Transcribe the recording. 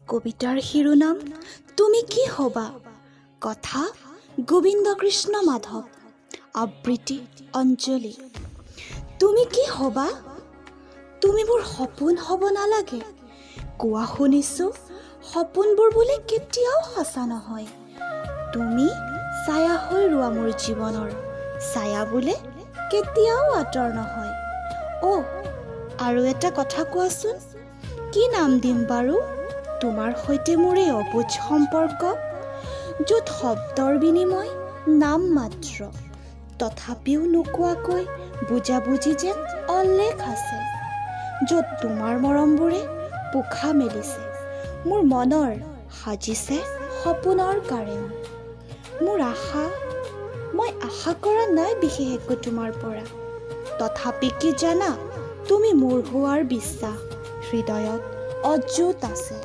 কবিতাৰ শিৰোনাম তুমি কি হবা? কথা গোবিন্দ কৃষ্ণ মাধৱ। আবৃত্তি অঞ্জলি। তুমি কি হবা? তুমি মোৰ সপোন হ'ব নালাগে। কোৱা শুনিছোঁ সপোনবোৰ বোলে কেতিয়াও সঁচা নহয়। তুমি ছায়া হৈ ৰোৱা মোৰ জীৱনৰ, ছায়া বোলে কেতিয়াও আঁতৰ নহয়। আৰু এটা কথা কোৱাচোন, কি নাম দিম বাৰু তোমাৰ সৈতে মোৰ এই অবুজ সম্পৰ্ক, য'ত শব্দৰ বিনিময় নাম মাত্ৰ, তথাপিও নোকোৱাকৈ বুজাবুজি যেন অলেখ আছে, য'ত তোমাৰ মৰমবোৰে পোখা মেলিছে মোৰ মনৰ, সাজিছে সপোনৰ কাৰেং। মোৰ আশা, মই আশা কৰা নাই বিশেষ একো তোমাৰ পৰা, তথাপি কি জানা, তুমি মোৰ হোৱাৰ বিশ্বাস হৃদয়ত অযুত আছে।